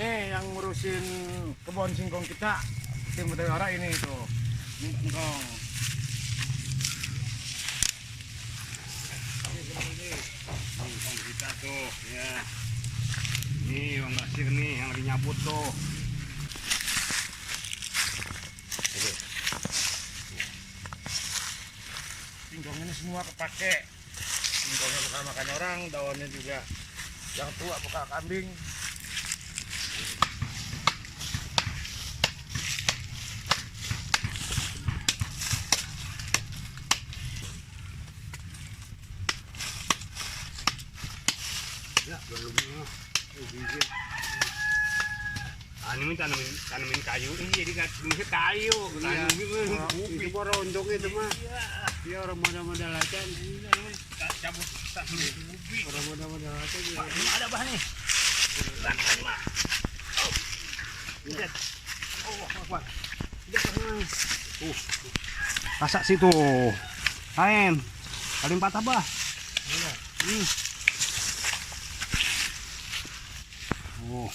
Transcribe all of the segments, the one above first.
Nih yang ngurusin kebun singkong kita, tim Mutiara ini tuh. Ini singkong. Singkong kita tuh, ya. Nih Bang Basir nih yang lagi nyabut tuh. Singkong ini semua kepake. Singkongnya bekas makan orang, daunnya juga yang tua bekas kambing. Ya, belum. Ini tanamin kayu, ini jadi kayu. Itu borondong itu mah. Dia orang modal-modal acan. Cabut ubi. Orang modal-modal acan. Ini ada bahan nih. Ini mah. Lihat. Kuat. Rasa situ. Kain. Kali 4 abah. Oh.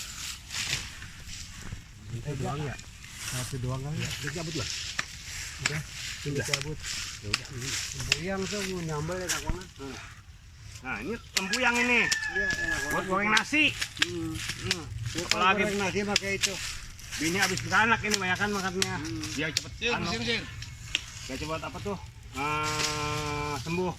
Itu doang ya? Satu doang kan ya? Udah cabut lah. Udah. Sudah cabut. Ya udah. Yang tuh mau nyambel ya kakuangan. Nah, ini lempuyang ini. Iya, enak Buat goreng nasi. Apalagi goreng nasi pakai itu. Bini habis beranak ini banyakan makannya. Biar cepet Sir. Biar cepet apa tuh? Sembuh.